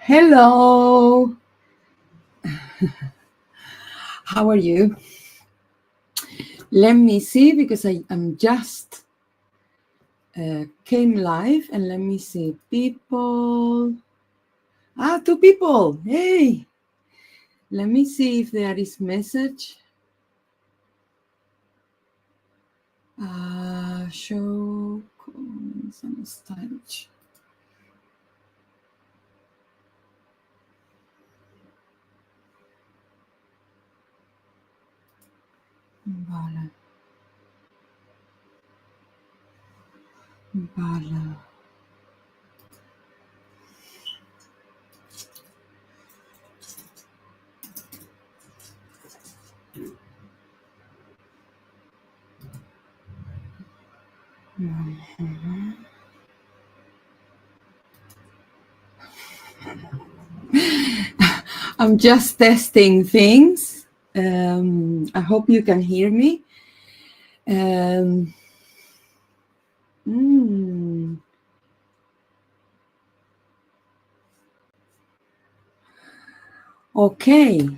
Hello. How are you? Let me see, because I'm just came live, and let me see. People. 2 people. Hey. Let me see if there is message. Show comments and stage. Vale. I'm just testing things. I hope you can hear me. Okay.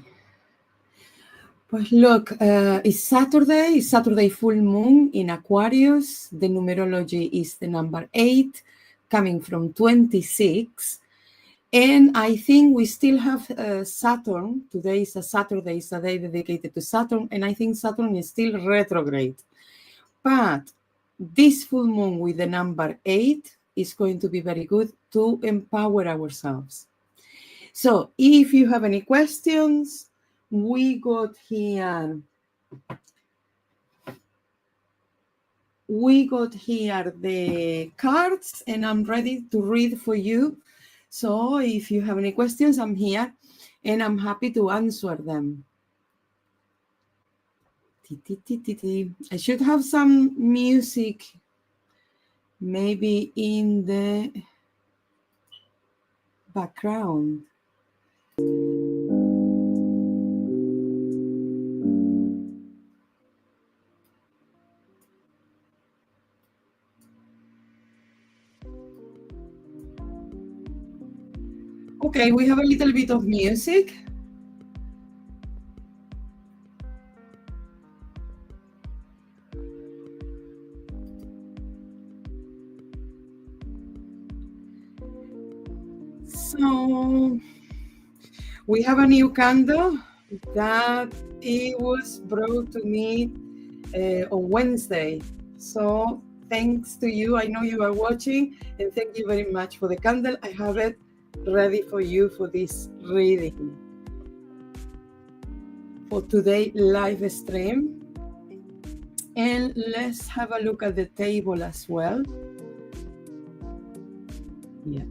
Pues look, it's Saturday full moon in Aquarius. The numerology is the number 8, coming from 26. And I think we still have Saturn. Today is a Saturday, it's a day dedicated to Saturn. And I think Saturn is still retrograde. But this full moon with the number 8 is going to be very good to empower ourselves. So if you have any questions, we got here the cards, and I'm ready to read for you. So if you have any questions, I'm here, and I'm happy to answer them. I should have some music maybe in the background. Okay, we have a little bit of music. So we have a new candle that it was brought to me on Wednesday. So thanks to you. I know you are watching, and thank you very much for the candle. I have it ready for you for this reading for today live stream. And let's have a look at the table as well. Yeah.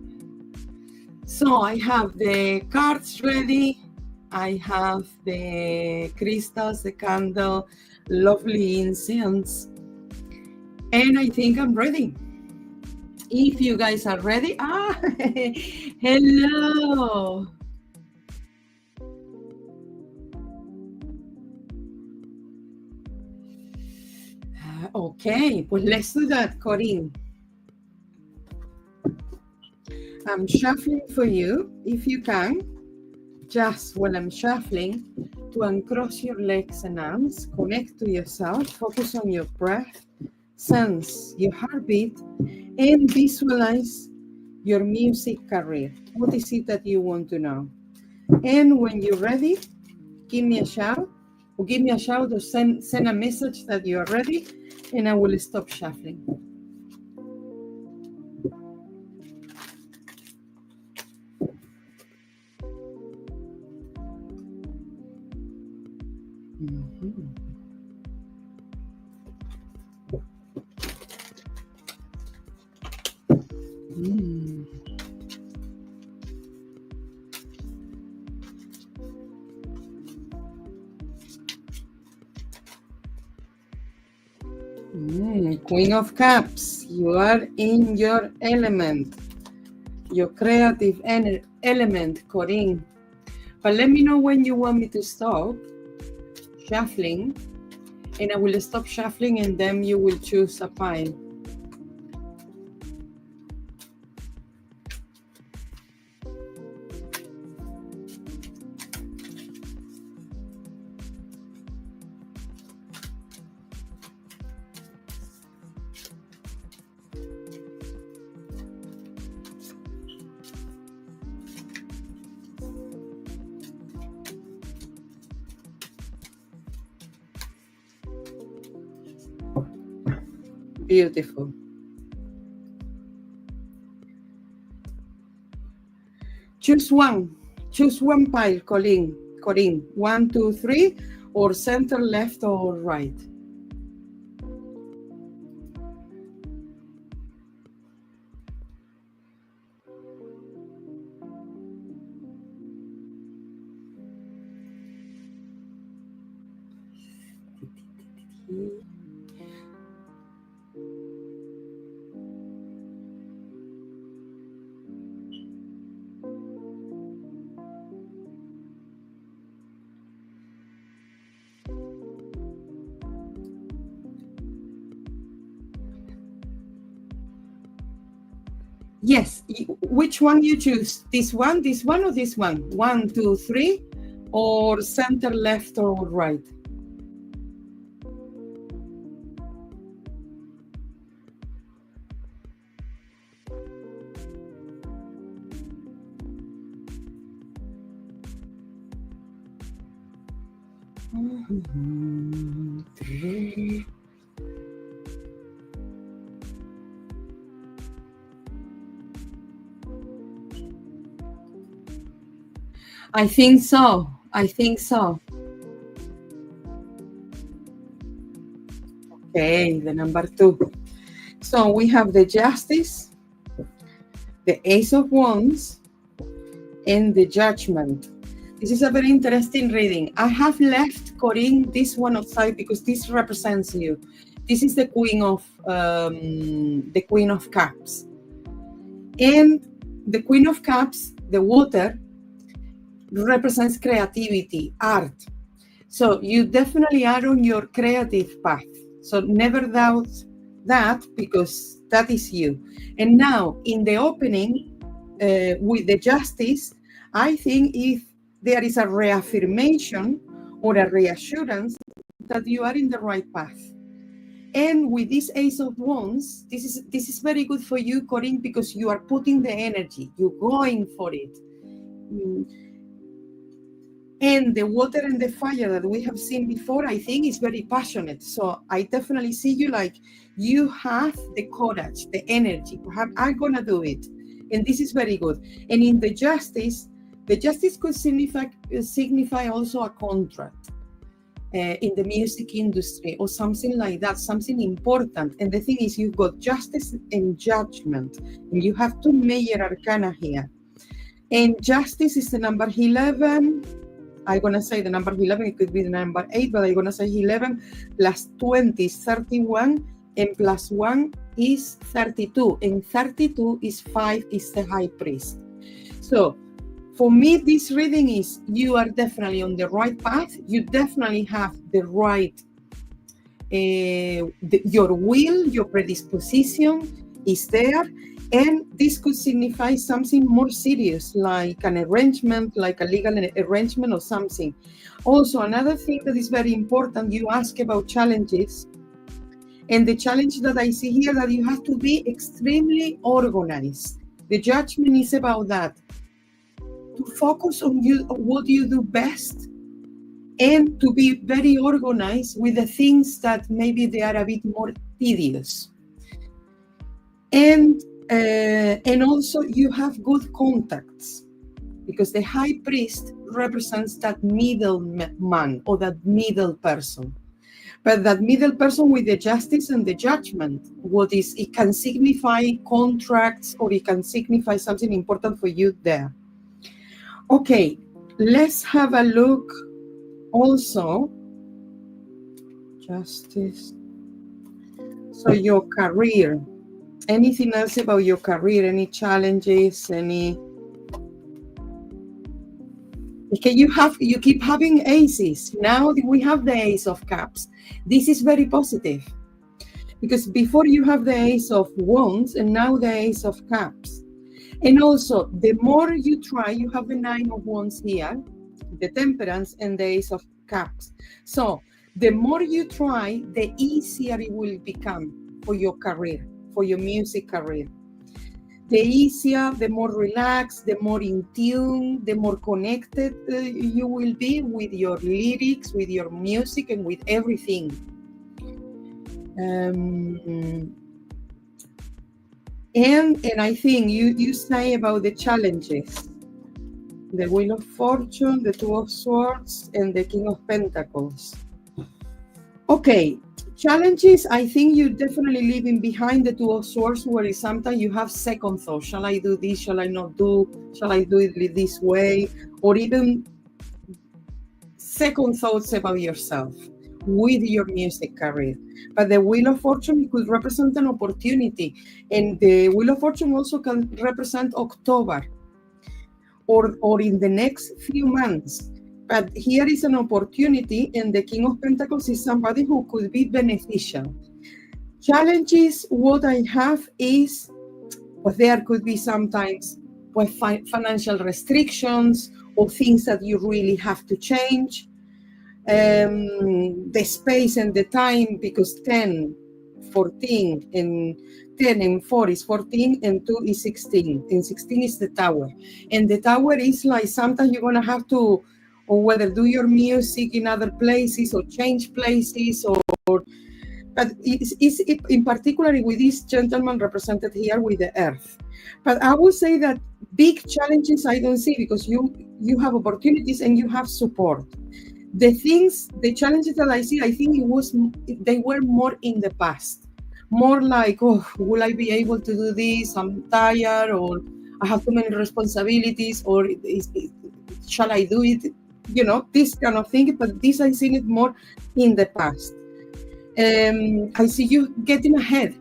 So I have the cards ready. I have the crystals, the candle, lovely incense. And I think I'm ready. If you guys are ready. Hello. Okay, pues let's do that, Corinne. I'm shuffling for you, if you can, just when I'm shuffling, to uncross your legs and arms, connect to yourself, focus on your breath, sense your heartbeat, and visualize your music career. What is it that you want to know? And when you're ready, give me a shout, or send a message that you are ready, and I will stop shuffling. Queen of Cups, you are in your element, your creative element, Corinne. But let me know when you want me to stop shuffling, and I will stop shuffling, and then you will choose a pile. Beautiful. Choose one pile, Corinne. 1, 2, 3, or center, left, or right. Yes, which one you choose? This one, or this one? 1, 2, 3, or center, left, or right? I think so. Okay, the number 2. So we have the Justice, the Ace of Wands, and the Judgment. This is a very interesting reading. I have left, Corinne, this one aside because this represents you. This is the Queen of Cups. And the Queen of Cups, the water, represents creativity, art. So you definitely are on your creative path. So never doubt that, because that is you. And now in the opening with the Justice, I think if there is a reaffirmation or a reassurance that you are in the right path. And with this Ace of Wands, this is very good for you, Corinne, because you are putting the energy, you're going for it. And the water and the fire that we have seen before, I think, is very passionate. So I definitely see you like you have the courage, the energy. Perhaps I'm going to do it. And this is very good. And in the Justice could signify also a contract in the music industry or something like that, something important. And the thing is, you've got Justice and Judgment. And you have 2 major arcana here. And Justice is the number 11. I'm going to say the number 11, it could be the number 8, but I'm going to say 11 plus 20 is 31, and plus 1 is 32, and 32 is 5, is the High Priest. So for me, this reading is you are definitely on the right path. You definitely have the right, your will, your predisposition is there. And this could signify something more serious, like an arrangement, like a legal arrangement or something. Also, another thing that is very important, you ask about challenges. And the challenge that I see here, that you have to be extremely organized. The Judgment is about that. To focus on what you do best, and to be very organized with the things that maybe they are a bit more tedious. And also you have good contacts, because the High Priest represents that middle man or that middle person. But that middle person with the Justice and the Judgment, it can signify contracts, or it can signify something important for you there. Okay, let's have a look also. Justice. So your career. Anything else about your career? Any challenges? Okay, you keep having aces. Now we have the Ace of Cups. This is very positive, because before you have the Ace of Wands, and now the Ace of Cups. And also, the more you try, you have the 9 of Wands here, the Temperance, and the Ace of Cups. So the more you try, the easier it will become for your career, for your music career. The easier, the more relaxed, the more in tune, the more connected you will be with your lyrics, with your music, and with everything. And I think you say about the challenges, the Wheel of Fortune, the Two of Swords, and the King of Pentacles. Okay, challenges, I think you definitely leaving behind the Two of Swords, where sometimes you have second thoughts. Shall I do this? Shall I not do? Shall I do it this way? Or even second thoughts about yourself with your music career. But the Wheel of Fortune could represent an opportunity. And the Wheel of Fortune also can represent October or in the next few months. But here is an opportunity, and the King of Pentacles is somebody who could be beneficial. Challenges, what I have is, well, there could be sometimes financial restrictions or things that you really have to change. The space and the time, because 10, 14, and 10 and 4 is 14, and 2 is 16, and 16 is the tower. And the tower is like sometimes you're going to have to, or whether do your music in other places or change places, or but it's in particular with this gentleman represented here with the earth. But I would say that big challenges I don't see, because you have opportunities and you have support. The challenges that I see, I think they were more in the past, more like, oh, will I be able to do this? I'm tired, or I have too many responsibilities, or shall I do it? This kind of thing. But this, I seen it more in the past. I see you getting ahead.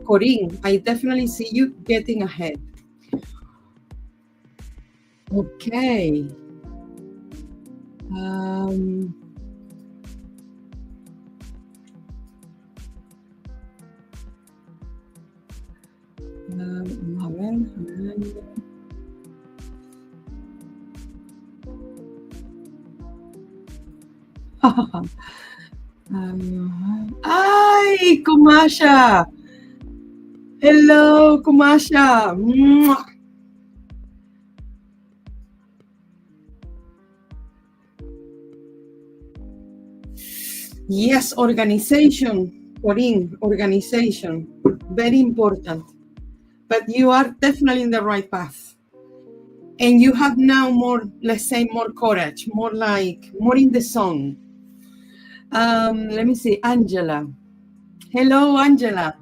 Corinne, I definitely see you getting ahead. Okay. A ver. Ay, Kumasha. Hello, Kumasha. Mwah. Yes, organization, Corinne, organization. Very important. But you are definitely in the right path. And you have now more, let's say, more courage, more in the zone. Let me see, Angela. Hello, Angela.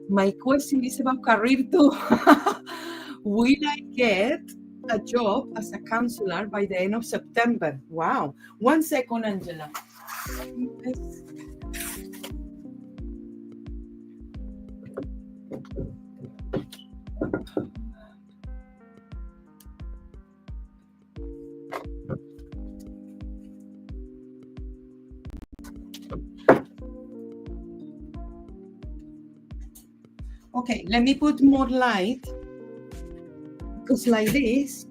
My question is about career too. Will I get a job as a counselor by the end of September? Wow. 1 second, Angela. Okay, let me put more light, because like this.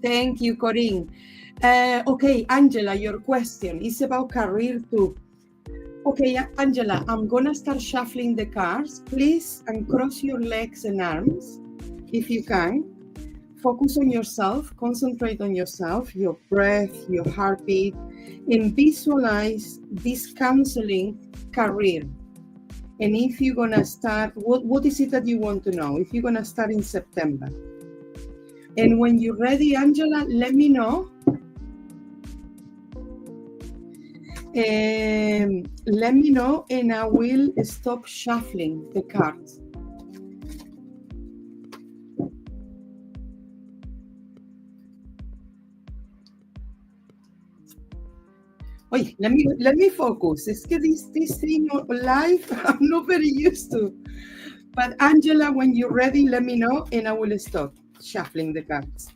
Thank you, Corinne. Okay, Angela, your question is about career too. Okay, Angela, I'm gonna start shuffling the cards. Please uncross your legs and arms, if you can. Focus on yourself, concentrate on yourself, your breath, your heartbeat, and visualize this counseling career. And if you're gonna start, what is it that you want to know? If you're gonna start in September. And when you're ready, Angela, let me know. Let me know, and I will stop shuffling the cards. Wait, let me focus. It's this thing live, I'm not very used to. But Angela, when you're ready, let me know, and I will stop shuffling the cards.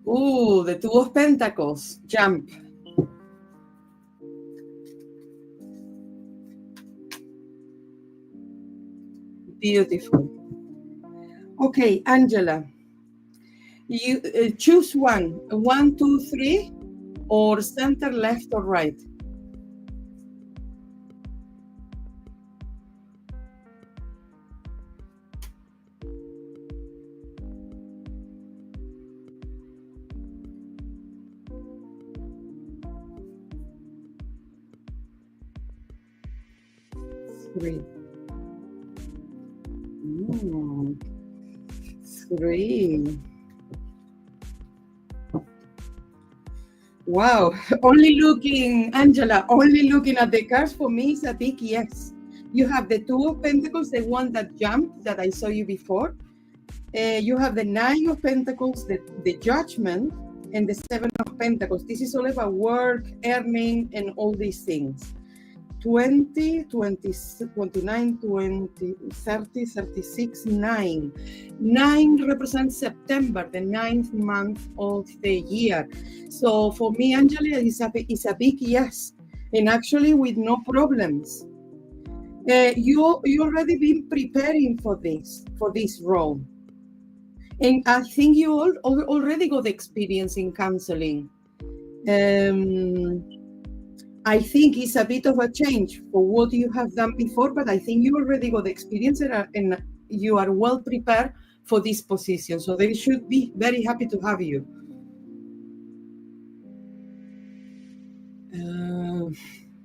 Oh, the Two of Pentacles, jump. Beautiful. Okay, Angela, you choose one, 1, 2, 3, or center, left, or right. 3. 3. Wow, Angela, only looking at the cards for me is a big yes. You have the 2 of Pentacles, the one that jumped that I saw you before. You have the 9 of Pentacles, the Judgment, and the 7 of Pentacles. This is all about work, earning, and all these things. 20, 20, 29, 20, 30, 36, 9. 9 represents September, the 9th month of the year. So for me, Angela, it's a big yes. And actually with no problems. You already been preparing for this role. And I think you already got experience in counseling. I think it's a bit of a change for what you have done before, but I think you already got experience and you are well prepared for this position. So they should be very happy to have you.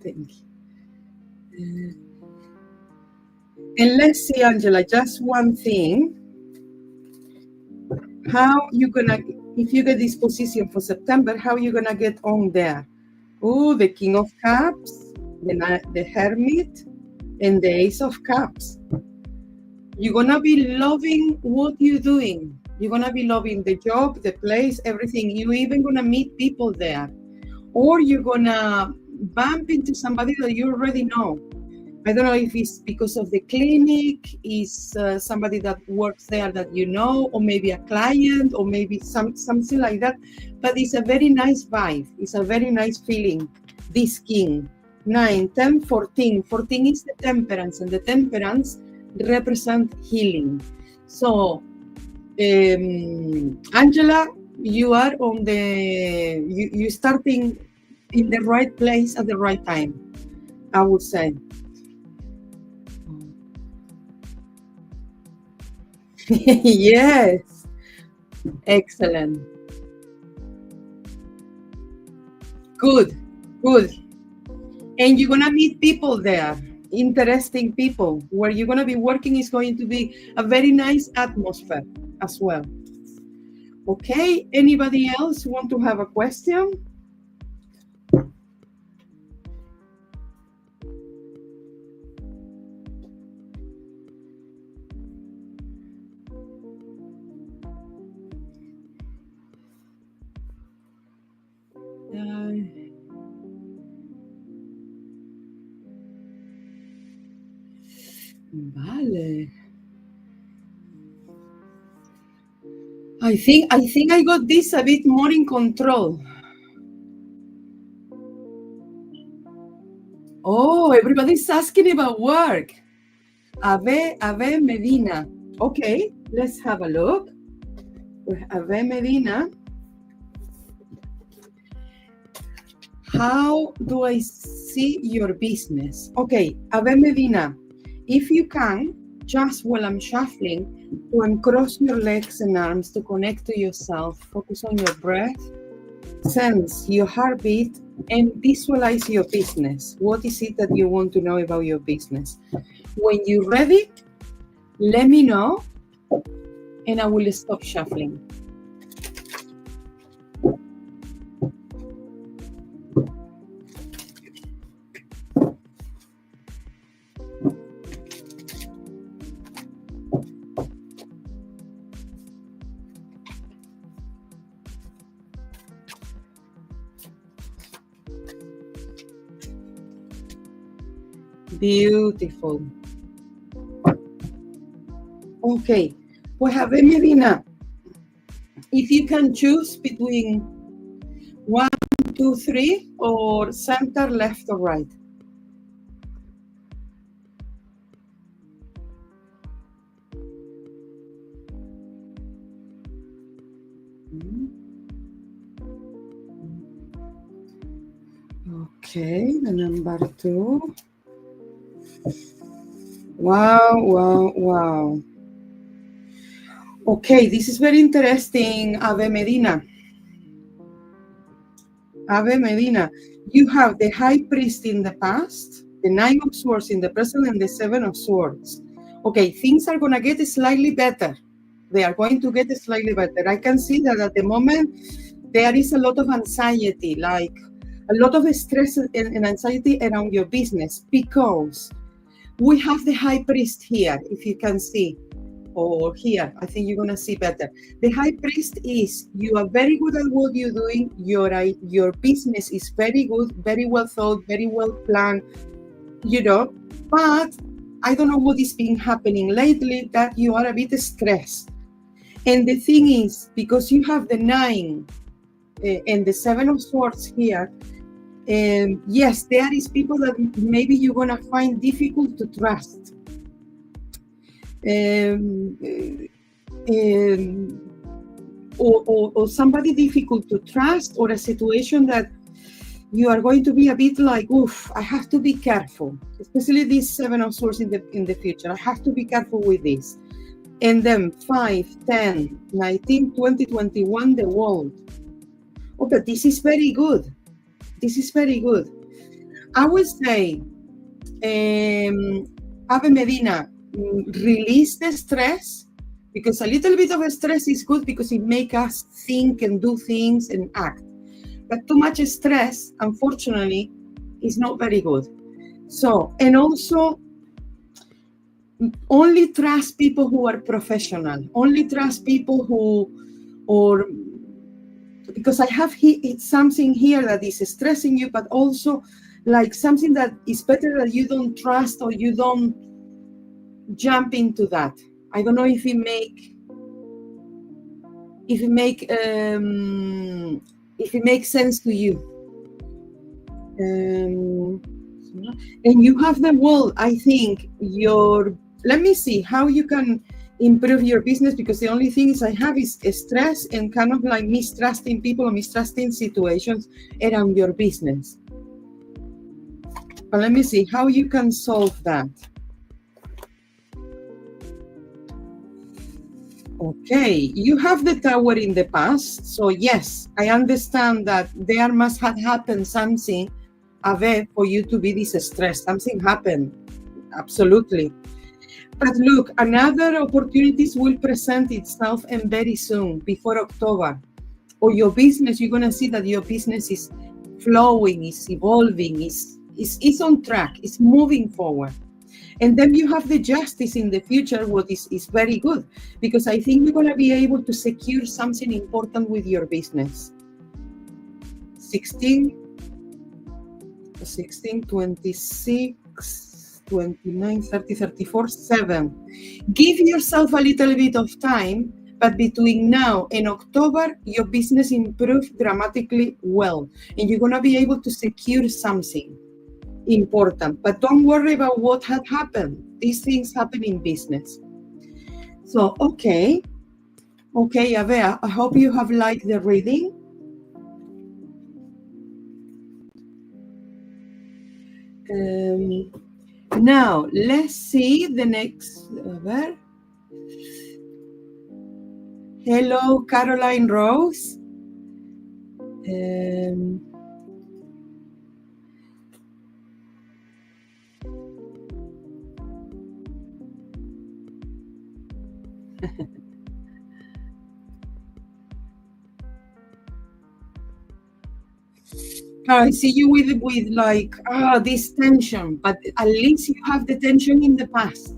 Thank you. And let's see, Angela, just one thing. How you gonna, if you get this position for September, how you gonna get on there? Oh, the King of Cups, the Hermit, and the Ace of Cups. You're gonna be loving what you're doing. You're gonna be loving the job, the place, everything. You're even gonna meet people there. Or you're gonna bump into somebody that you already know. I don't know if it's because of the clinic, is somebody that works there that you know, or maybe a client, or maybe something like that. But it's a very nice vibe. It's a very nice feeling, this King. 9, 10, 14. 14 is the Temperance, and the Temperance represent healing. So, Angela, you are on the, you're starting in the right place at the right time, I would say. Yes, excellent. Good. And you're gonna meet people there, interesting people. Where you're gonna be working is going to be a very nice atmosphere as well. Okay, anybody else want to have a question? Vale. I think I got this a bit more in control. Oh, everybody's asking about work. Ave Medina. Okay, let's have a look. Ave Medina. How do I see your business? Okay, Ave Medina, if you can, just while I'm shuffling, to uncross your legs and arms to connect to yourself, focus on your breath, sense your heartbeat, and visualize your business. What is it that you want to know about your business? When you're ready, let me know, and I will stop shuffling. Beautiful. Okay, pues a ver, Medina, if you can choose between 1, 2, 3, or center, left, or right. Okay, the number 2. Wow. Okay, this is very interesting, Ave Medina. Ave Medina, you have the High Priest in the past, the Nine of Swords in the present and the Seven of Swords. Okay, things are going to get slightly better. They are going to get slightly better. I can see that at the moment, there is a lot of anxiety, like a lot of stress and anxiety around your business, because we have the High Priest here, if you can see, or here. I think you're going to see better. The High Priest is, you are very good at what you're doing. Your business is very good, very well thought, very well planned, but I don't know what is been happening lately, that you are a bit stressed. And the thing is, because you have the 9 and the 7 of Swords here, yes, there is people that maybe you're going to find difficult to trust. Or somebody difficult to trust, or a situation that you are going to be a bit like, oof, I have to be careful, especially this 7 of Swords in the future. I have to be careful with this. And then 5, 10, 19, 20, 21, the World. Oh, but this is very good. This is very good. I would say, Ave Medina, release the stress, because a little bit of stress is good because it makes us think and do things and act. But too much stress, unfortunately, is not very good. So, and also, only trust people who are professional. Only trust people because I have something here that is stressing you, but also like something that is better that you don't trust, or you don't jump into that. I don't know if it makes sense to you. And you have the World. I think let me see how you can improve your business, because the only things I have is stress and kind of like mistrusting people or mistrusting situations around your business. But let me see how you can solve that. Okay, you have the Tower in the past. So yes, I understand that there must have happened something, Ave, for you to be distressed. Something happened, absolutely. But look, another opportunities will present itself, and very soon, before October. Or your business, you're going to see that your business is flowing, is evolving, is on track, is moving forward. And then you have the Justice in the future, what is very good, because I think you're going to be able to secure something important with your business. 16, 26, 29, 30, 34, 7. Give yourself a little bit of time, but between now and October, your business improves dramatically well, and you're going to be able to secure something important. But don't worry about what had happened. These things happen in business. So, okay, Avea, I hope you have liked the reading. Now, let's see the next. Hello, Caroline Rose. I see you with like this tension, but at least you have the tension in the past.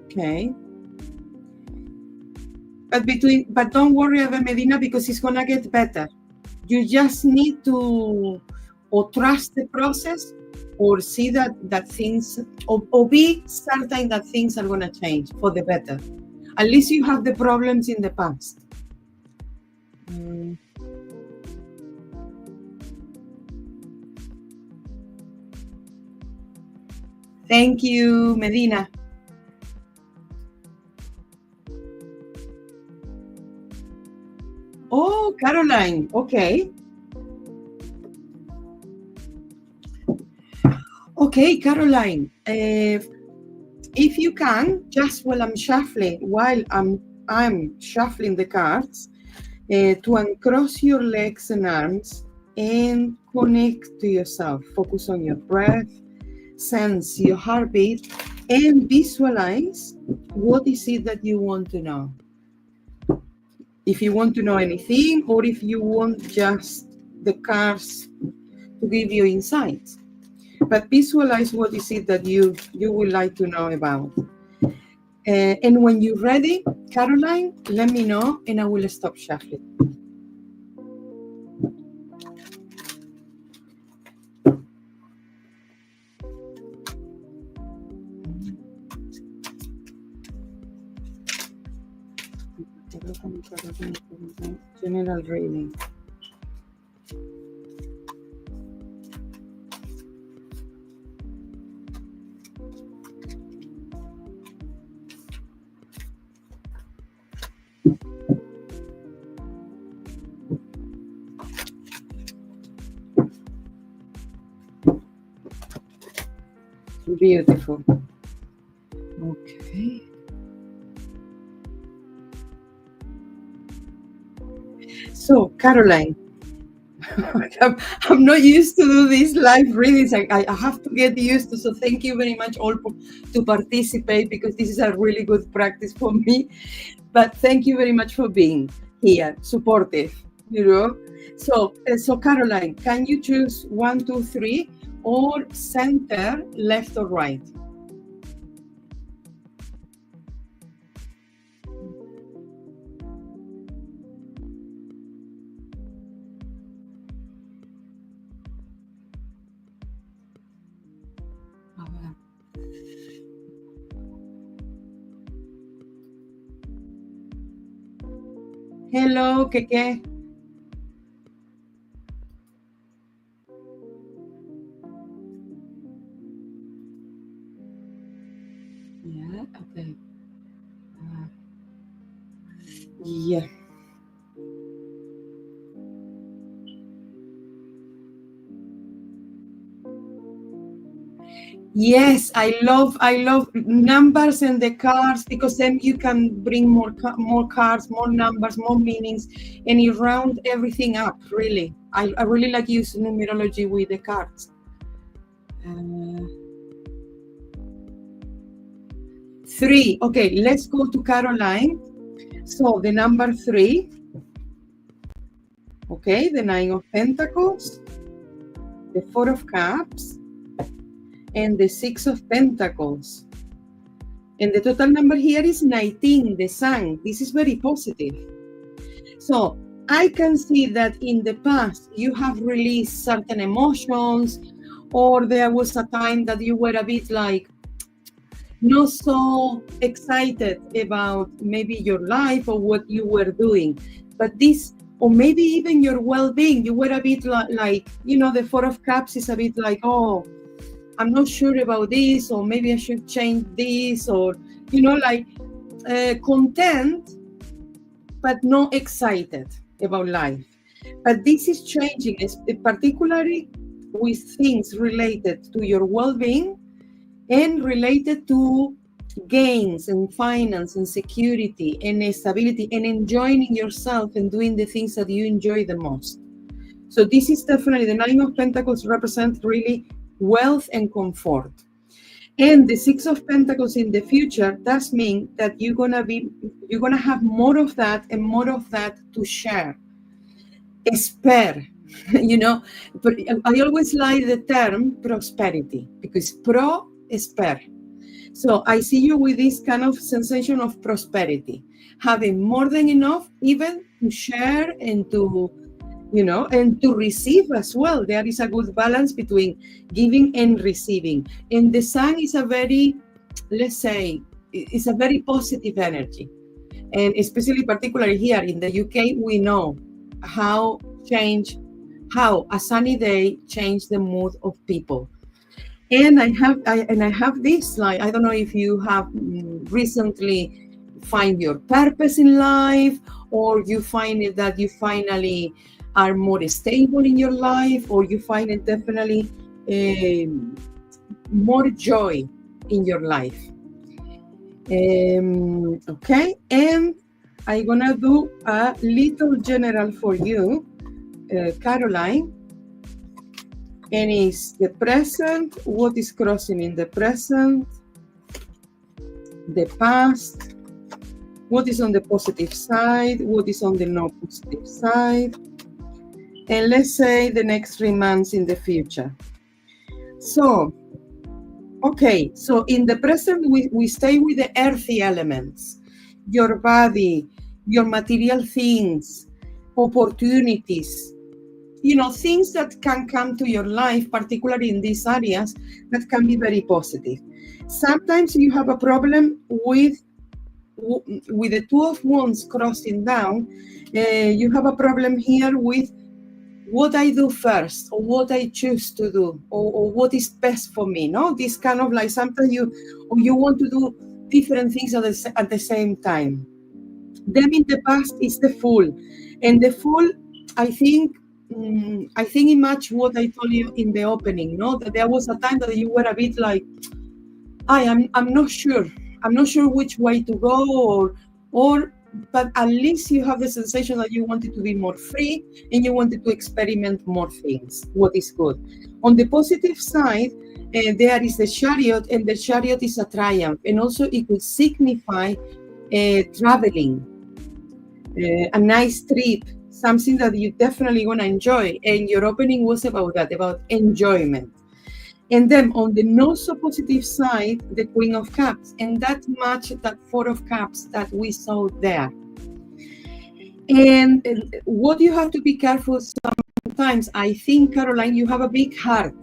Okay. But don't worry, Ave Medina, because it's gonna get better. You just need to or trust the process, or see that things, or be certain that things are gonna change for the better. At least you have the problems in the past. Thank you, Medina. Oh, Caroline, okay. Okay, Caroline, if you can, just while I'm shuffling the cards, to uncross your legs and arms and connect to yourself. Focus on your breath, sense your heartbeat, and visualize what is it that you want to know. If you want to know anything, or if you want just the cards to give you insights. But visualize what is it that you would like to know about. And when you're ready, Caroline, let me know and I will stop shuffling. General reading. Beautiful. Okay. So, Caroline, I'm not used to do these live readings. I have to get used to. So, thank you very much all to participate, because this is a really good practice for me. But thank you very much for being here, supportive. So Caroline, can you choose 1, 2, 3, or center, left or right? Hello, Keke. Yeah, okay. Yeah. Yes, I love numbers and the cards, because then you can bring more cards, more numbers, more meanings, and you round everything up. Really, I really like using numerology with the cards. 3. Okay, let's go to Caroline. So the number 3. Okay, the 9 of Pentacles, the 4 of Cups, and the 6 of Pentacles. And the total number here is 19, the Sun. This is very positive. So I can see that in the past you have released certain emotions, or there was a time that you were a bit like not so excited about maybe your life or what you were doing. But this, or maybe even your well-being, you were a bit like, the 4 of Cups is a bit like, oh, I'm not sure about this, or maybe I should change this, or, content, but not excited about life. But this is changing, particularly with things related to your well-being and related to gains and finance and security and stability and enjoying yourself and doing the things that you enjoy the most. So this is definitely, the 9 of Pentacles represents really wealth and comfort. And the 6 of Pentacles in the future does mean that you're gonna have more of that and more of that to share. Spare, but I always like the term prosperity, because spare. So I see you with this kind of sensation of prosperity, having more than enough even to share and to, and to receive as well. There is a good balance between giving and receiving. And the Sun is a very, let's say, it's a very positive energy. And especially particularly here in the UK, we know how a sunny day changed the mood of people. And I have this, like, I don't know if you have recently find your purpose in life, or you find it that you finally are more stable in your life, or you find it definitely more joy in your life. Okay, and I'm gonna do a little general for you, Caroline. And it's the present, what is crossing in the present, the past, what is on the positive side, what is on the not positive side, and let's say the next 3 months in the future. So, okay, so in the present, we stay with the earthy elements, your body, your material things, opportunities, things that can come to your life, particularly in these areas, that can be very positive. Sometimes you have a problem with the Two of Wands crossing down. You have a problem here with what I do first, or what I choose to do, or what is best for me. No, this kind of like sometimes you want to do different things at the same time. Then in the past is the Fool, and the Fool, I think it matched what I told you in the opening. No, that there was a time that you were a bit like, I'm not sure. I'm not sure which way to go, but at least you have the sensation that you wanted to be more free and you wanted to experiment more things, what is good. On the positive side, there is the Chariot, and the Chariot is a triumph, and also it could signify traveling, a nice trip, something that you definitely want to enjoy. And your opening was about that, about enjoyment. And then on the not so positive side, the Queen of Cups, and that matched that Four of Cups that we saw there. And what you have to be careful sometimes, I think, Caroline, you have a big heart,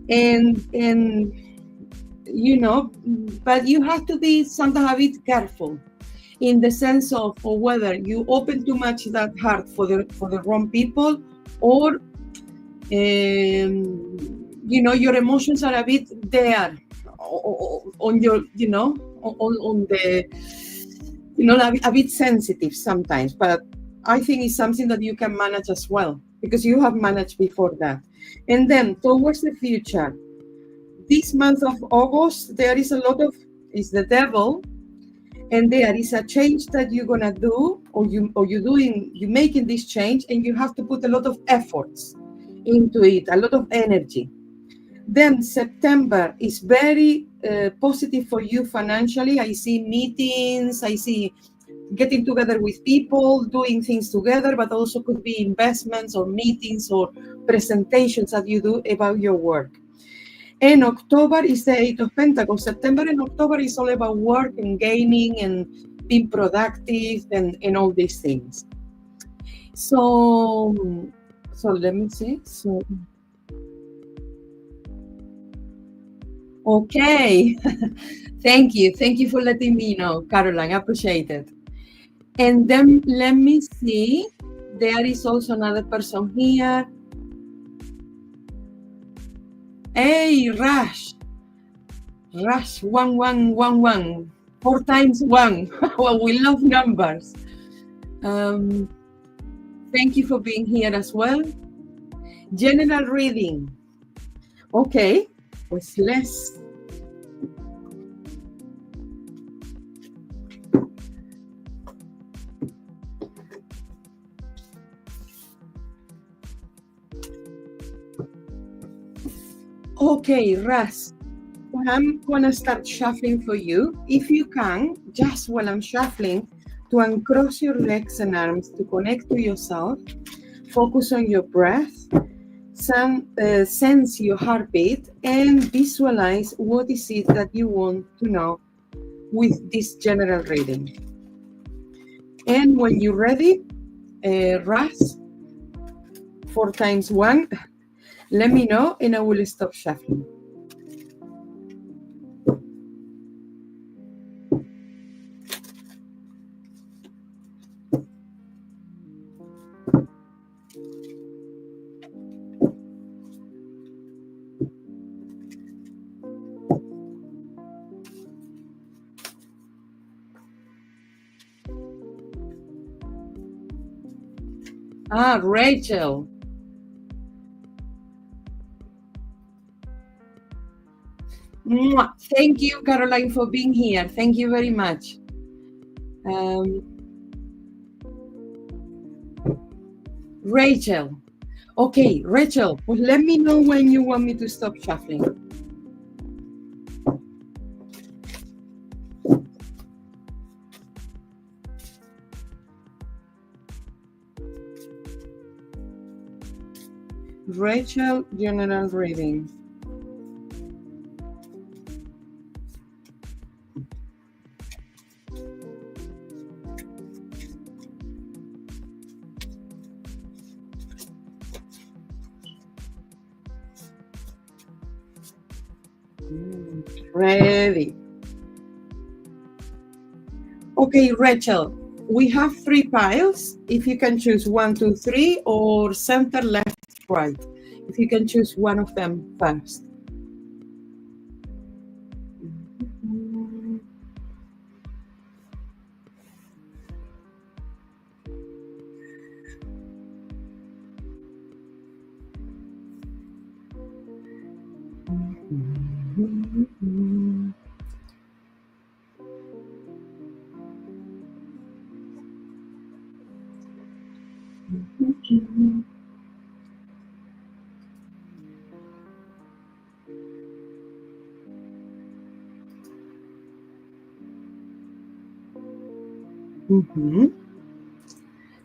and but you have to be sometimes a bit careful, in the sense of whether you open too much that heart for the wrong people, or your emotions are a bit there on your, on the, a bit sensitive sometimes. But I think it's something that you can manage as well, because you have managed before that. And then towards the future, this month of August, there is a lot of, it's the Devil, and there is a change that you're gonna do, or you're making this change, and you have to put a lot of efforts into it, a lot of energy. Then September is very positive for you financially. I see meetings, I see getting together with people, doing things together, but also could be investments or meetings or presentations that you do about your work. And October is the Eight of Pentacles. September and October is all about work and gaining and being productive and all these things. So let me see. Okay. Thank you for letting me know, Caroline. I appreciate it. And then let me see. There is also another person here. Hey, Rush, 1111, 4 times 1. Well, we love numbers. Thank you for being here as well. General reading. Okay, pues let's. Okay, Ras, I'm gonna start shuffling for you. If you can, just while I'm shuffling, to uncross your legs and arms to connect to yourself, focus on your breath, sense your heartbeat, and visualize what is it that you want to know with this general reading. And when you're ready, Ras, 4 times 1, let me know and I will stop shuffling. Rachel. Thank you, Caroline, for being here. Thank you very much. Rachel. Okay, Rachel, pues let me know when you want me to stop shuffling. Rachel, general reading. Ready. Okay, Rachel, we have 3 piles. If you can choose 1, 2, 3, or center, left, right. If you can choose one of them first.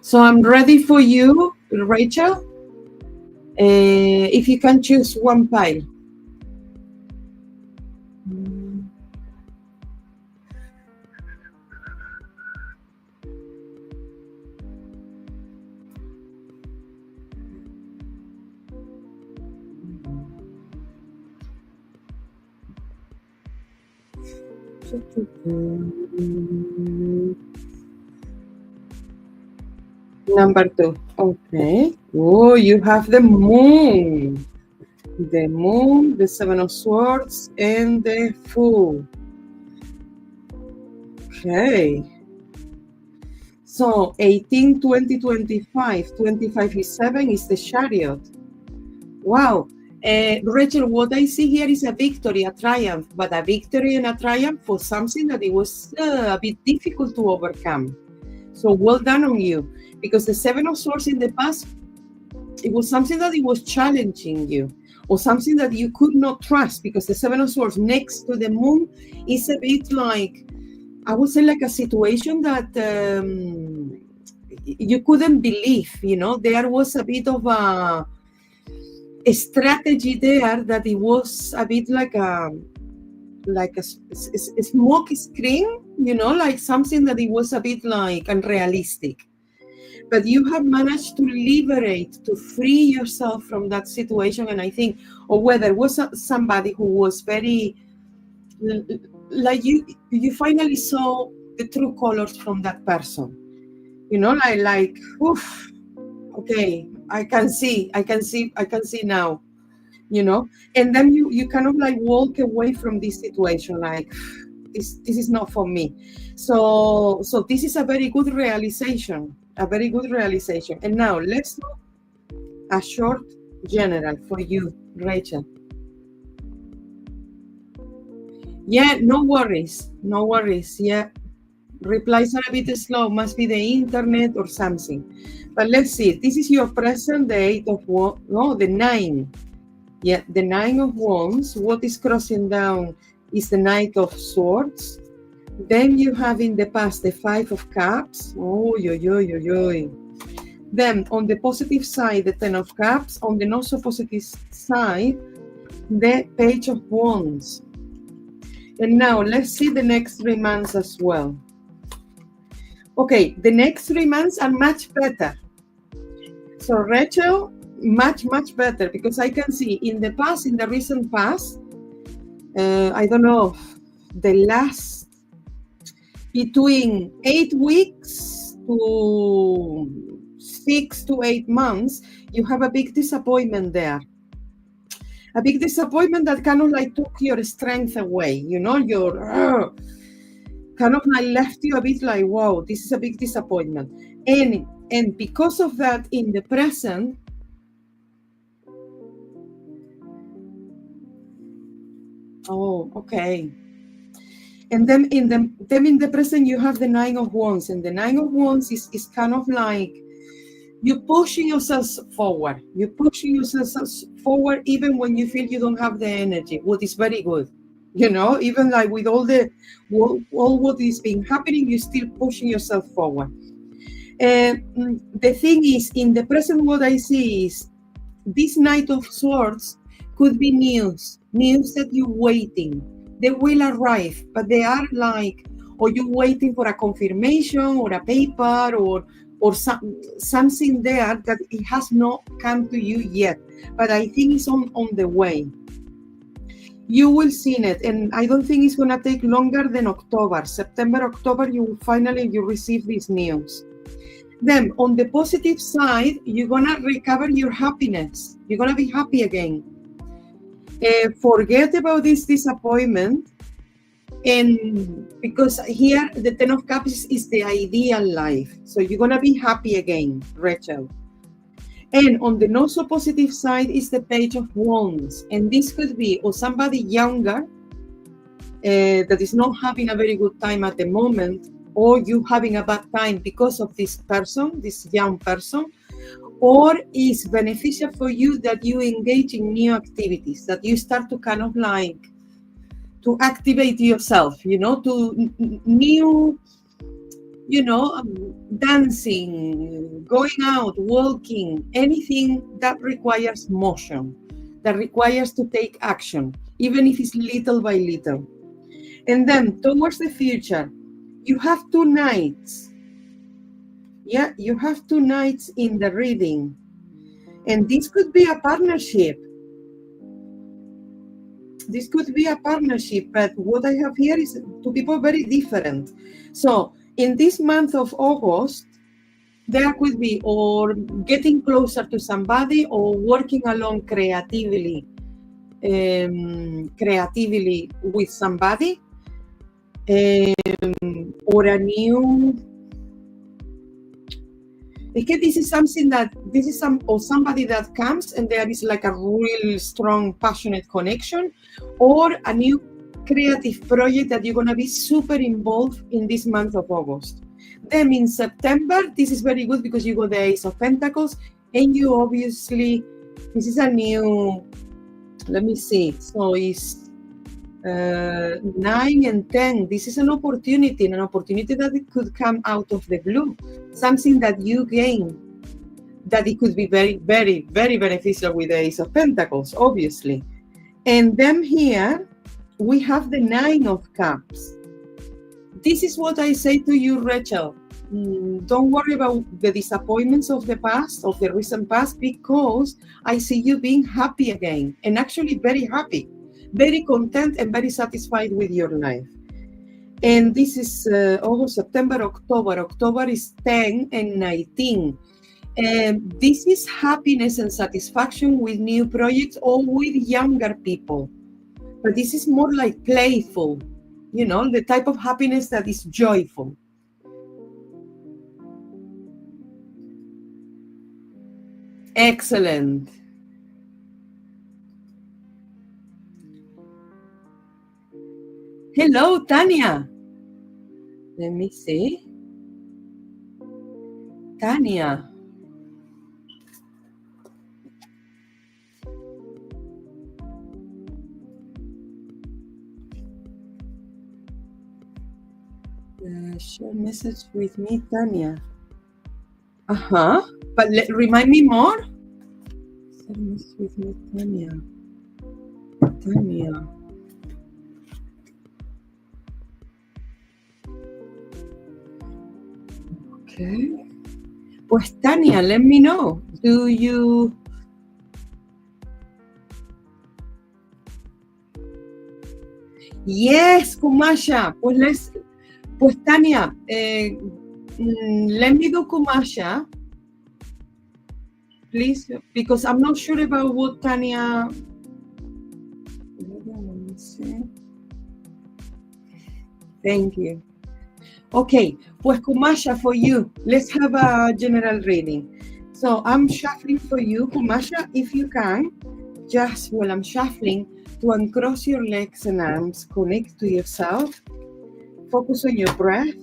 So I'm ready for you, Rachel. If you can choose one pile. Number 2. Okay. Oh, you have the moon. The moon, the 7 of swords, and the fool. Okay. So 18, 20, 25. 25 is 7, is the chariot. Wow. Rachel, what I see here is a victory, a triumph, but a victory and a triumph for something that it was a bit difficult to overcome. So well done on you, because the 7 of swords in the past, it was something that it was challenging you, or something that you could not trust, because the 7 of swords next to the moon is a bit like, I would say, like a situation that you couldn't believe, you know. There was a bit of a strategy there that it was a bit like a smoke screen, you know, like something that it was a bit like unrealistic. But you have managed to liberate, to free yourself from that situation. And I think, or whether it was somebody who was very, like you finally saw the true colors from that person, you know, like oof, okay, I can see now, you know. And then you kind of like walk away from this situation, like this is not for me. So this is a very good realization, And now let's do a short general for you, Rachel. Yeah, no worries. Yeah, replies are a bit slow, must be the internet or something. But let's see, this is your present, the 8 of wands, no, the 9. Yeah, the 9 of wands. What is crossing down is the Knight of Swords. Then you have in the past the 5 of Cups. Oh, yo. Then on the positive side, the 10 of Cups. On the not so positive side, the Page of Wands. And now let's see the next 3 months as well. Okay, the next 3 months are much better. So Rachel, much better, because I can see in the recent past, I don't know, the last between 8 weeks to 6 to 8 months, you have a big disappointment there. A big disappointment that kind of like took your strength away, you know, your kind of like left you a bit like, wow, this is a big disappointment. And because of that, in the present, oh, okay. And then in the present, you have the 9 of wands, and the 9 of wands is kind of like You're pushing yourself forward. You're pushing yourself forward even when you feel you don't have the energy, what is very good. You know, even like with all what is being happening, you're still pushing yourself forward. The thing is, in the present, what I see is this Knight of Swords could be news that you're waiting. They will arrive, but they are like, or you're waiting for a confirmation or a paper or something there that it has not come to you yet, but I think it's on the way. You will see it, and I don't think it's going to take longer than October. September, October, you will finally receive this news. Then on the positive side, you're going to recover your happiness. You're going to be happy again. Forget about this disappointment. And because here, the Ten of Cups is the ideal life. So you're going to be happy again, Rachel. And on the not so positive side is the Page of Wands. And this could be or somebody younger that is not having a very good time at the moment, or you having a bad time because of this person, this young person, or is beneficial for you that you engage in new activities, that you start to kind of like to activate yourself, you know, to new, you know, dancing, going out, walking, anything that requires motion, that requires to take action, even if it's little by little. And then towards the future, you have 2 knights. Yeah, you have 2 knights in the reading. And this could be a partnership. This could be a partnership, but what I have here is 2 people very different. So in this month of August, there could be or getting closer to somebody or working along creatively with somebody, or a new. Because this is something that somebody that comes and there is like a real strong, passionate connection, or a new creative project that you're going to be super involved in this month of August. Then in September, this is very good because you got the Ace of Pentacles, and you obviously, this is a new, let me see, so it's 9 and 10. This is an opportunity that it could come out of the blue, something that you gain, that it could be very, very, very beneficial with the Ace of Pentacles, obviously. And then here we have the 9 of Cups. This is what I say to you, Rachel. Don't worry about the disappointments of the past, of the recent past, because I see you being happy again, and actually very happy, very content and very satisfied with your life. And this is August, September, October. October is 10 and 19. And this is happiness and satisfaction with new projects or with younger people. But this is more like playful, you know, the type of happiness that is joyful. Excellent. Hello, Tanya. Let me see. Tanya. Share message with me, Tanya. But remind me more. Share message with me, Tanya. Tanya. Okay. Pues Tanya, let me know. Do you? Yes, Kumasha. Pues Tanya, let me do Kumasha, please, because I'm not sure about what Tanya. Thank you. Okay, pues Kumasha, for you, let's have a general reading. So I'm shuffling for you, Kumasha, if you can, just while I'm shuffling, to uncross your legs and arms, connect to yourself, focus on your breath,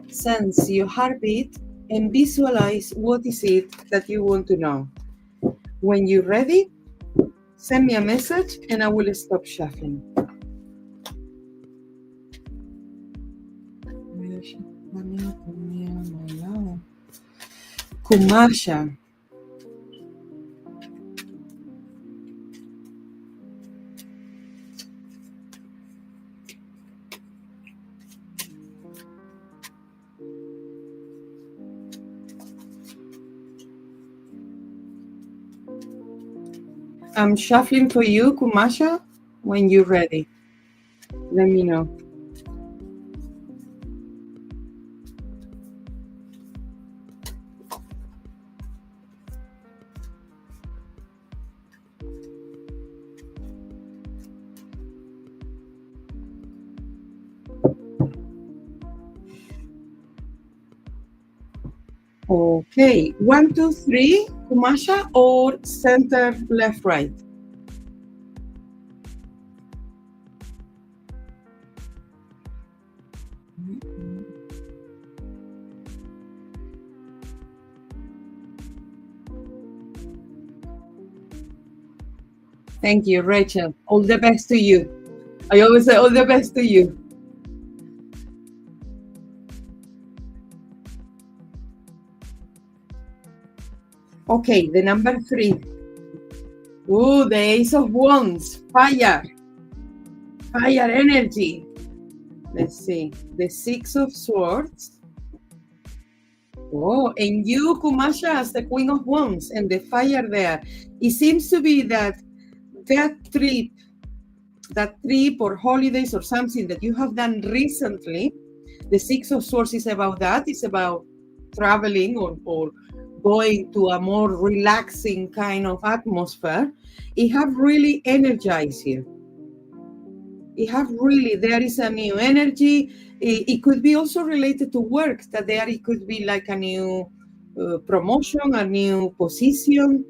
sense your heartbeat, and visualize what is it that you want to know. When you're ready, send me a message and I will stop shuffling. Kumasha. I'm shuffling for you, Kumasha. When you're ready, let me know. Okay, 1, 2, 3, Kumasha, or center, left, right? Thank you, Rachel. All the best to you. I always say all the best to you. Okay, the number 3. Ooh, the Ace of Wands. Fire. Fire energy. Let's see. The 6 of Swords. Oh, and you, Kumasha, as the Queen of Wands, and the fire there. It seems to be that trip or holidays or something that you have done recently, the 6 of Swords is about that. It's about traveling or going to a more relaxing kind of atmosphere. It have really energized you. There is a new energy. It could be also related to work, that there it could be like a new promotion, a new position,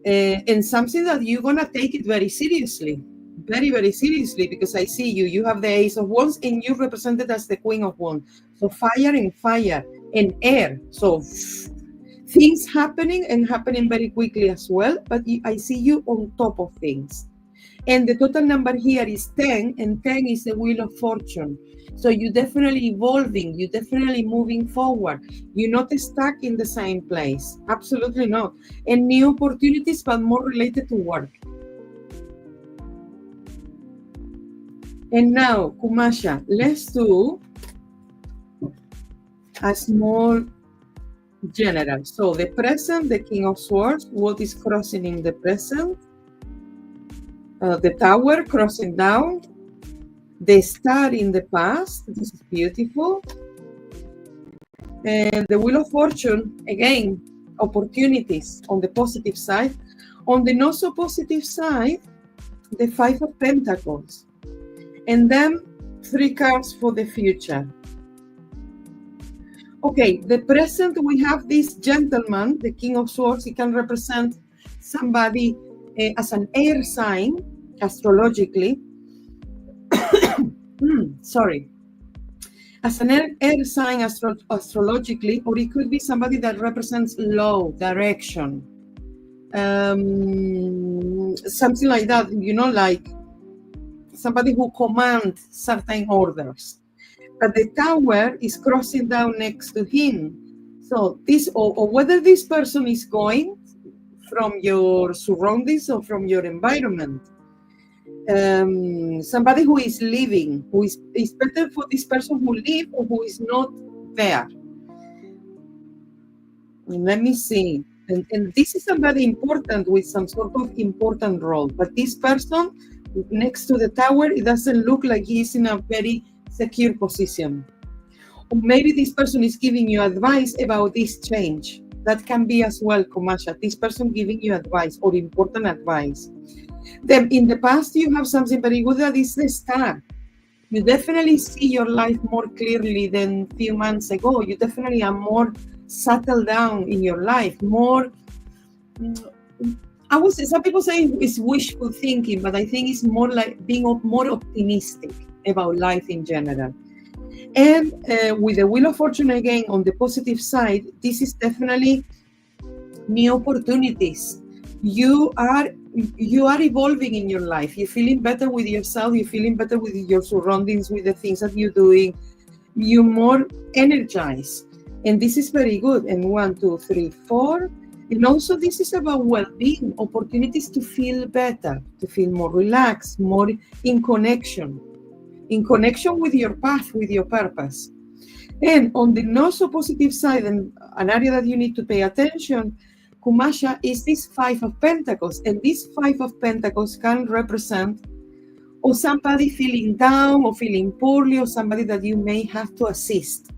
and something that you're going to take it very seriously. Very, very seriously, because I see you have the Ace of Wands and you represented as the Queen of Wands. So fire and air. So things happening very quickly as well, but I see you on top of things. And the total number here is 10, and 10 is the Wheel of Fortune. So you're definitely evolving, you're definitely moving forward. You're not stuck in the same place. Absolutely not. And new opportunities, but more related to work. And now, Kumasha, let's do a small general. So the present, the King of Swords, what is crossing in the present? The Tower crossing down, the Star in the past. This is beautiful. And the Wheel of Fortune, again, opportunities on the positive side. On the not so positive side, the 5 of Pentacles. And then 3 cards for the future. Okay, the present, we have this gentleman, the King of Swords. He can represent somebody as an air sign, astrologically. Sorry. As an air sign astrologically, or it could be somebody that represents law, direction, something like that, like somebody who commands certain orders. But the Tower is crossing down next to him. So this, or whether this person is going from your surroundings or from your environment. Somebody who is leaving, who is better for this person who leaves or who is not there. Let me see. And this is somebody important with some sort of important role. But this person next to the Tower, it doesn't look like he's in a very secure position. Or maybe this person is giving you advice about this change. That can be as well, Kumasha. This person giving you advice or important advice. Then in the past, you have something very good that is the Star. You definitely see your life more clearly than a few months ago. You definitely are more settled down in your life, more, I would say, some people say it's wishful thinking, but I think it's more like being more optimistic about life in general. And with the Wheel of Fortune again on the positive side, this is definitely new opportunities. You are evolving in your life. You're feeling better with yourself. You're feeling better with your surroundings, with the things that you're doing. You're more energized, and this is very good. And 1, 2, 3, 4. And also this is about well-being, opportunities to feel better, to feel more relaxed, more in connection with your path, with your purpose. And on the not so positive side, and an area that you need to pay attention, Kumasha, is this 5 of Pentacles. And this 5 of Pentacles can represent or somebody feeling down or feeling poorly, or somebody that you may have to assist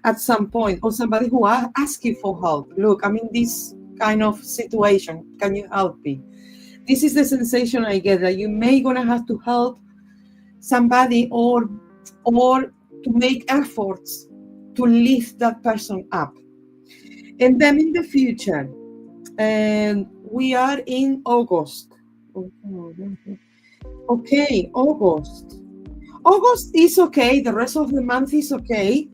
at some point, or somebody who asks you for help. Look, I'm in this kind of situation. Can you help me? This is the sensation I get, that you may gonna have to help somebody or to make efforts to lift that person up. And then in the future, and we are in August. Okay, August. August is okay. The rest of the month is okay.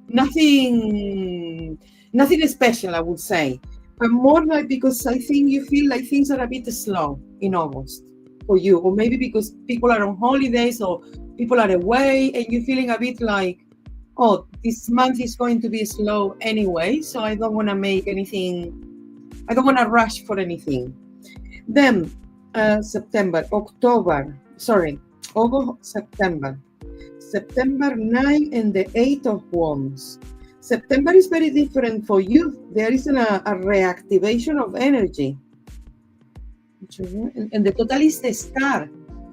Nothing special, I would say. But more like because I think you feel like things are a bit slow in August for you. Or maybe because people are on holidays or people are away and you're feeling a bit like, oh, this month is going to be slow anyway, so I don't want to make anything, I don't want to rush for anything. Then September 9 and the 8 of Wands. September is very different for you. There is a reactivation of energy. And the total is the star.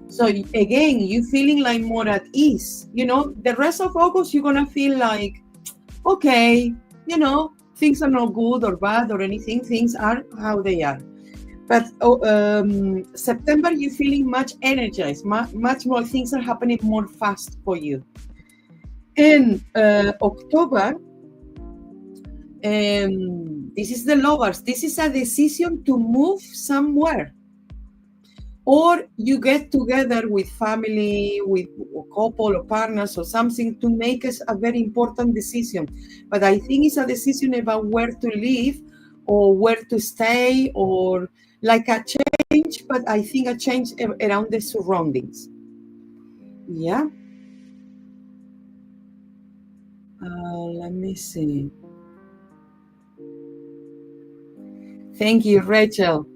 So again, you're feeling like more at ease. You know, the rest of August, you're going to feel like, okay, you know, things are not good or bad or anything. Things are how they are. But September, you're feeling much energized, much more. Things are happening more fast for you. And October, this is the Lovers. This is a decision to move somewhere. Or you get together with family, with a couple or partners or something to make a very important decision. But I think it's a decision about where to live or where to stay, or like a change, but I think a change around the surroundings. Yeah. Let me see. Thank you, Rachel.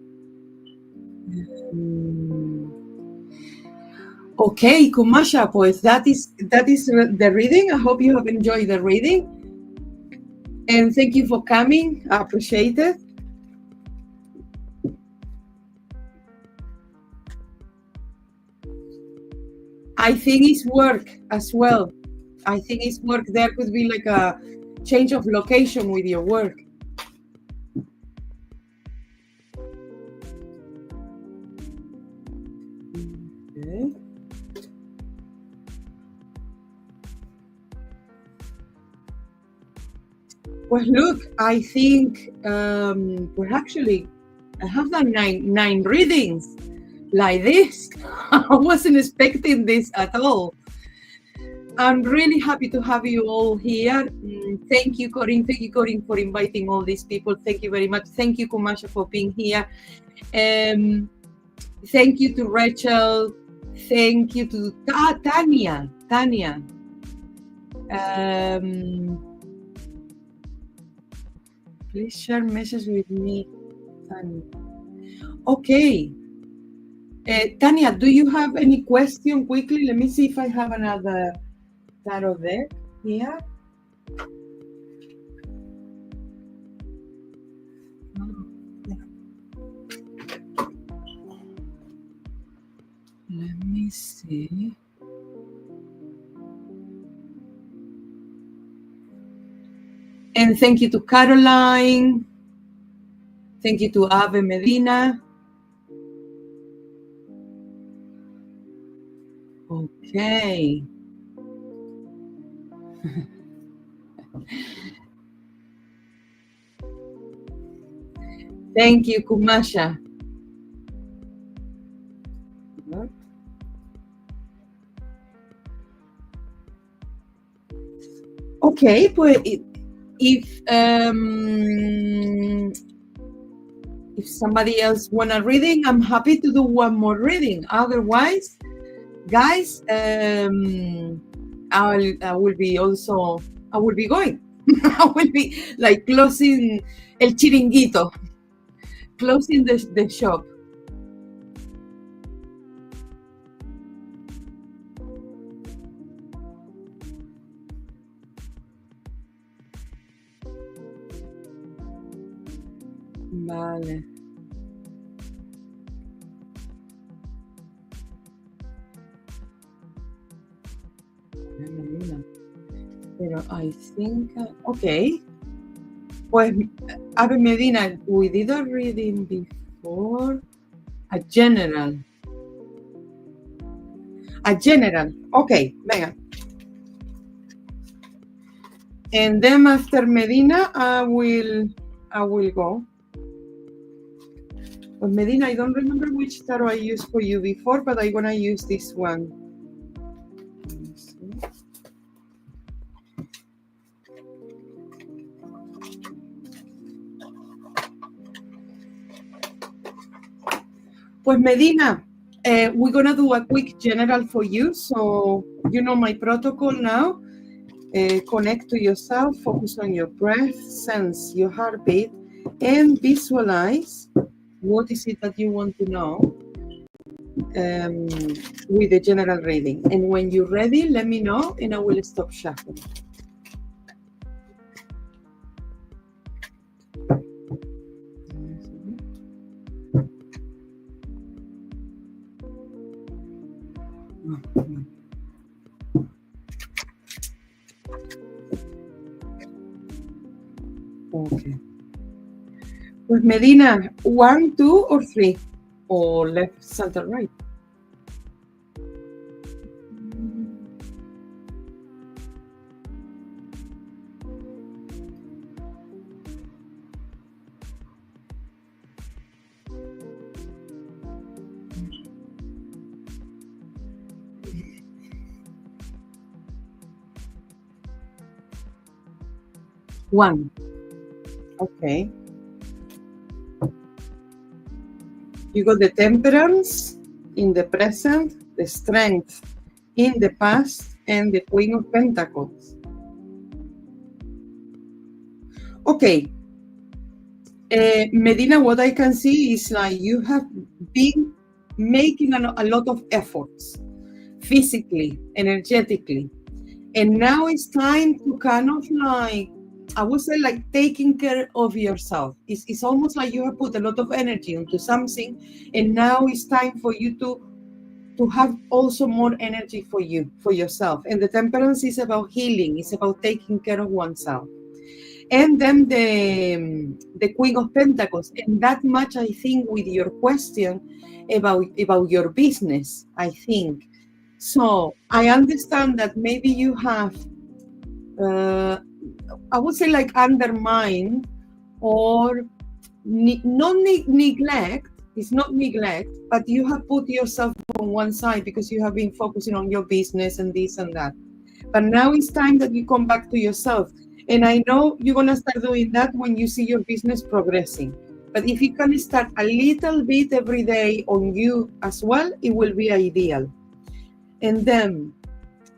Okay, Kumasha, pues that is the reading. I hope you have enjoyed the reading. And thank you for coming. I appreciate it. I think it's work as well. I think it's work. There could be like a change of location with your work. Okay. Well, look, I think well, actually, I have done nine readings like this. I wasn't expecting this at all. I'm really happy to have you all here. Thank you, Corinne. Thank you, Corinne, for inviting all these people. Thank you very much. Thank you, Kumasha, for being here. Thank you to Rachel. Thank you to Tanya. Please share message with me, Tanya. Okay. Tanya, do you have any question quickly? Let me see if I have another tarot deck here. Let me see. And thank you to Caroline. Thank you to Ave Medina. Okay. Thank you, Kumasha. Okay, pues if somebody else want a reading, I'm happy to do one more reading. Otherwise, guys, I will be going. I will be like closing el chiringuito, closing the shop. Vale. Pero I think, okay. Pues, Ave Medina, we did a reading before. A general. Okay, venga. And then after Medina, I will go. But Medina, I don't remember which tarot I used for you before, but I'm gonna use this one. Pues Medina, we're gonna do a quick general for you. So you know my protocol now. Connect to yourself, focus on your breath, sense your heartbeat, and visualize what is it that you want to know with the general reading. And when you're ready, let me know and I will stop shuffling. Okay. Pues Medina, 1, 2, or 3, or left, center, right. One. Okay. You got the temperance in the present, the strength in the past, and the Queen of Pentacles. Okay. Medina, what I can see is like you have been making a lot of efforts, physically, energetically. And now it's time to kind of like, I would say like taking care of yourself. It's almost like you have put a lot of energy into something, and now it's time for you to have also more energy for you, for yourself. And the temperance is about healing, it's about taking care of oneself. And then the Queen of Pentacles, and that much I think with your question about your business, I think. So I understand that maybe you have I would say like undermine or neglect. It's not neglect, but you have put yourself on one side because you have been focusing on your business and this and that. But now it's time that you come back to yourself. And I know you're going to start doing that when you see your business progressing. But if you can start a little bit every day on you as well, it will be ideal. And then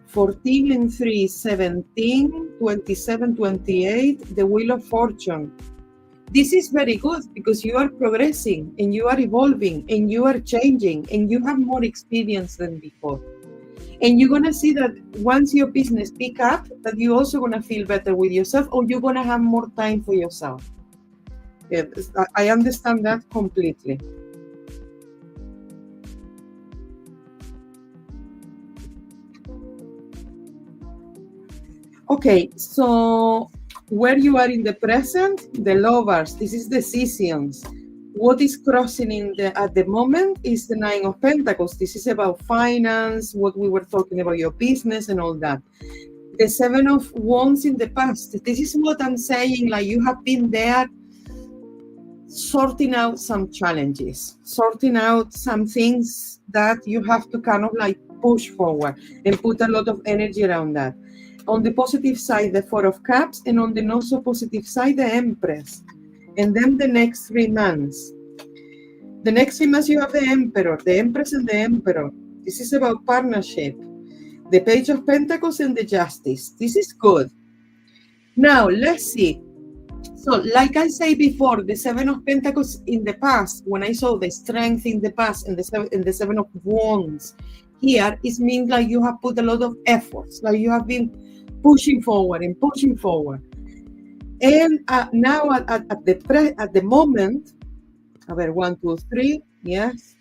14 and 3, 17, 27, 28, the Wheel of Fortune. This is very good because you are progressing and you are evolving and you are changing and you have more experience than before. And you're going to see that once your business pick up, that you're also going to feel better with yourself, or you're going to have more time for yourself. Yeah, I understand that completely. Okay, so where you are in the present, the Lovers, this is decisions. What is crossing at the moment is the Nine of Pentacles. This is about finance, what we were talking about, your business and all that. The Seven of Wands in the past. This is what I'm saying, like you have been there sorting out some challenges, sorting out some things that you have to kind of like push forward and put a lot of energy around that. on the positive side, the Four of Cups, and on the not so positive side, the Empress. And then the next 3 months. The next 3 months, you have the Emperor, the Empress, and the Emperor. This is about partnership. The Page of Pentacles and the Justice. This is good. Now, let's see. So, like I said before, the Seven of Pentacles in the past, when I saw the strength in the past and the Seven of Wands, here it means like you have put a lot of efforts, like you have been pushing forward and pushing forward. And now at the moment, 1, 2, 3, yes,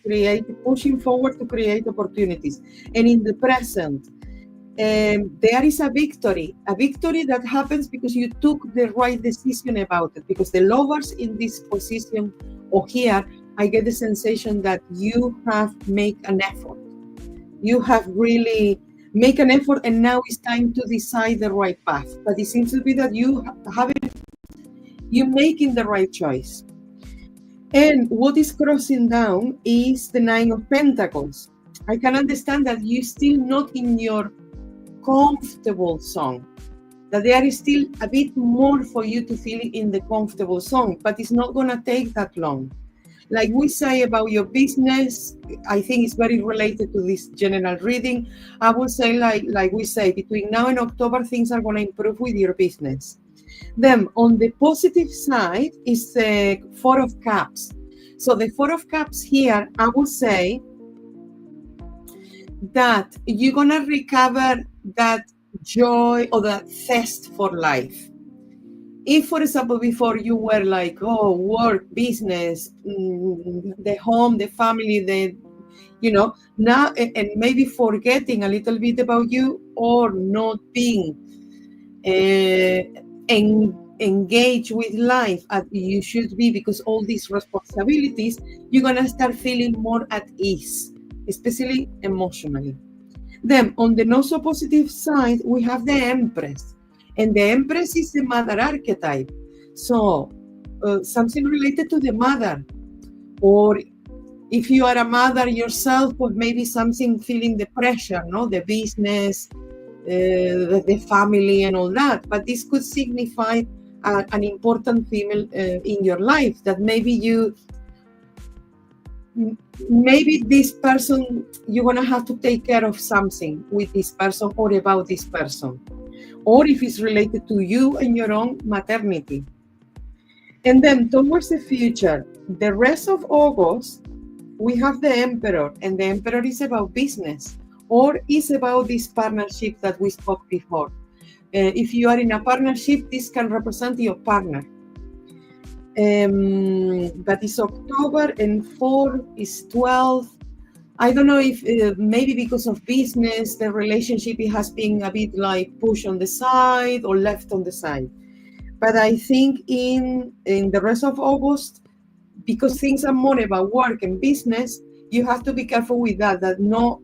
pushing forward to create opportunities. And in the present, there is a victory that happens because you took the right decision about it. Because the Lovers in this position or here, I get the sensation that you have made an effort. You have really make an effort, and now it's time to decide the right path. But it seems to be that you're making the right choice. And what is crossing down is the Nine of Pentacles. I can understand that you're still not in your comfortable zone, that there is still a bit more for you to feel in the comfortable zone, but it's not going to take that long. Like we say about your business, I think it's very related to this general reading. I would say, like we say, between now and October, things are going to improve with your business. Then on the positive side is the Four of Cups. So the Four of Cups here, I would say that you're going to recover that joy or that thirst for life. If, for example, before you were like, oh, work, business, the home, the family, now, and maybe forgetting a little bit about you or not being engaged with life as you should be because all these responsibilities, you're going to start feeling more at ease, especially emotionally. Then on the not so positive side, we have the Empress. And the Empress is the mother archetype. So something related to the mother. Or if you are a mother yourself, or maybe something feeling the pressure, no? The business, the family and all that. But this could signify an important female in your life that maybe this person, you're going to have to take care of something with this person or about this person. Or if it's related to you and your own maternity. And then towards the future, the rest of August, we have the Emperor, and the Emperor is about business, or is about this partnership that we spoke before. If you are in a partnership, this can represent your partner. But it's October, and 4 is 12. I don't know if maybe because of business, the relationship has been a bit like pushed on the side or left on the side. But I think in the rest of August, because things are more about work and business, you have to be careful with that not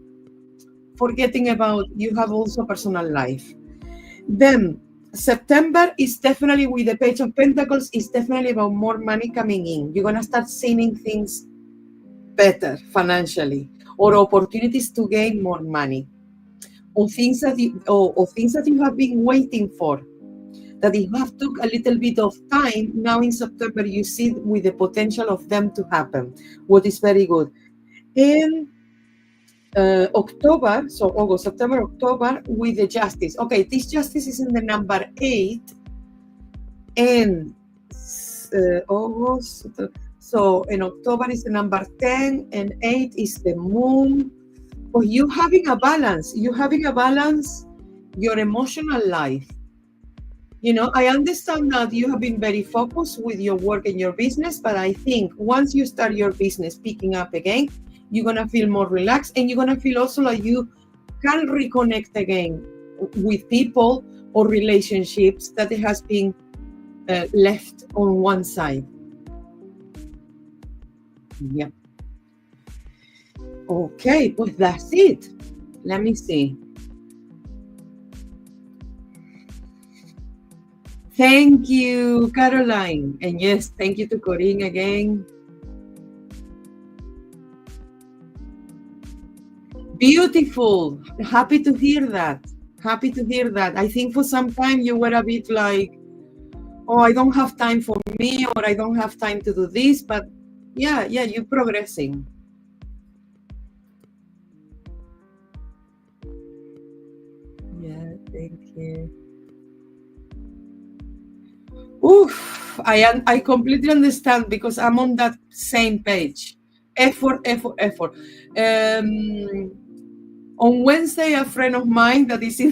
forgetting about you have also personal life. Then September is definitely with the Page of Pentacles, is definitely about more money coming in. You're going to start seeing things better financially, or opportunities to gain more money, or things that you have been waiting for, that you have took a little bit of time. Now in September, you see with the potential of them to happen, what is very good. In October, so August, September, October, with the Justice. Okay, this Justice is in the number 8, and August. So in October is the number 10, and 8 is the Moon. Well, you having a balance. Your emotional life. I understand that you have been very focused with your work and your business, but I think once you start your business picking up again, you're going to feel more relaxed, and you're going to feel also like you can reconnect again with people or relationships that it has been left on one side. Yeah. Okay, pues that's it. Let me see. Thank you, Caroline. And yes, thank you to Corinne again. Beautiful. Happy to hear that. Happy to hear that. I think for some time you were a bit like, oh, I don't have time for me, or I don't have time to do this, but yeah, you're progressing. Yeah, thank you. Oof, I completely understand, because I'm on that same page. Effort. On Wednesday, a friend of mine that is in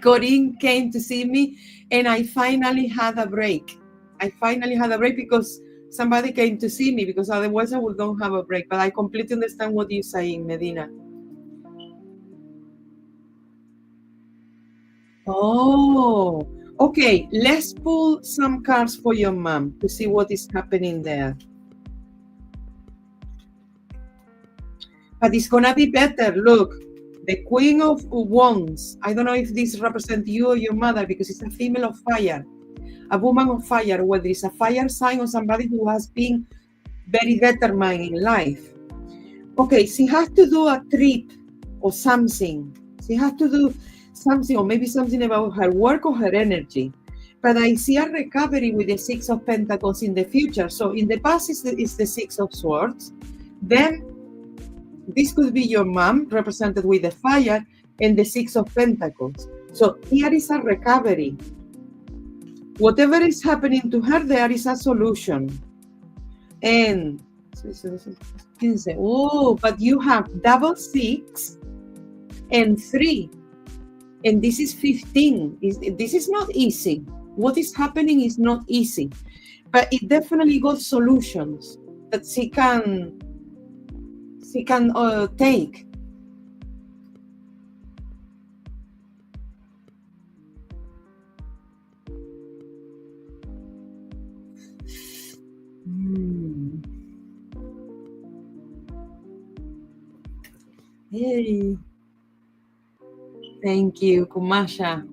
Corinne came to see me, and I finally had a break. Because somebody came to see me, because otherwise I would not have a break. But I completely understand what you're saying, Medina. Oh, okay. Let's pull some cards for your mom to see what is happening there. But it's gonna be better. Look, the Queen of Wands. I don't know if this represents you or your mother, because it's a female of fire, a woman of fire, whether it's a fire sign or somebody who has been very determined in life. Okay, she has to do a trip or something. She has to do something, or maybe something about her work or her energy. But I see a recovery with the Six of Pentacles in the future. So in the past, it's the Six of Swords. Then this could be your mom, represented with the fire, and the Six of Pentacles. So here is a recovery. Whatever is happening to her, there is a solution. And oh, but you have double 6 and 3, and this is 15. This is not easy. What is happening is not easy, but it definitely got solutions that she can take. Hey, thank you, Kumasha.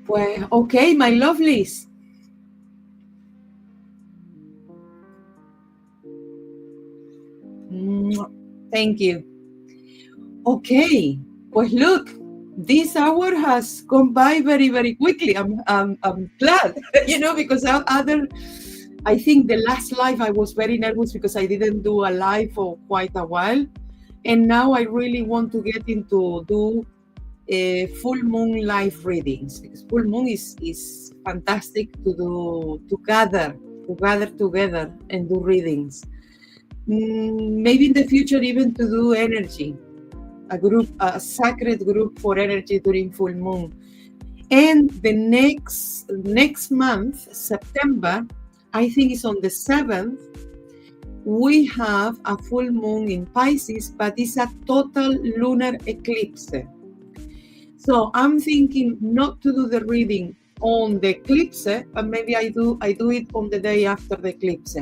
Pues, okay, my lovelies. Thank you. Okay, pues look, this hour has gone by very, very quickly. I'm glad, because I think the last live I was very nervous because I didn't do a live for quite a while, and now I really want to get into do full moon live readings, because full moon is fantastic to gather together and do readings. Maybe in the future even to do energy, a sacred group for energy during full moon. And the next month, September, I think it's on the 7th, we have a full moon in Pisces, but it's a total lunar eclipse. So I'm thinking not to do the reading on the eclipse, but maybe I do it on the day after the eclipse.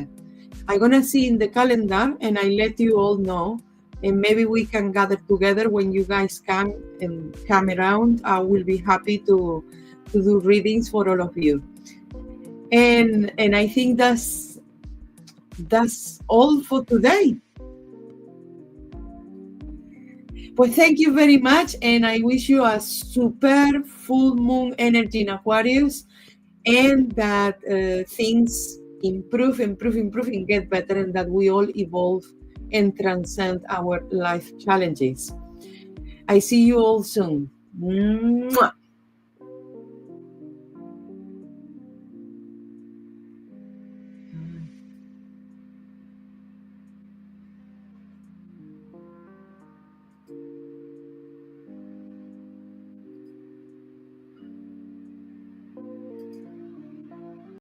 I'm gonna see in the calendar, and I let you all know, and maybe we can gather together when you guys come around. I will be happy to do readings for all of you. And I think that's all for today. Well, thank you very much, and I wish you a super full moon energy in Aquarius, and that things improve and get better, and that we all evolve and transcend our life challenges. I see you all soon. Mwah.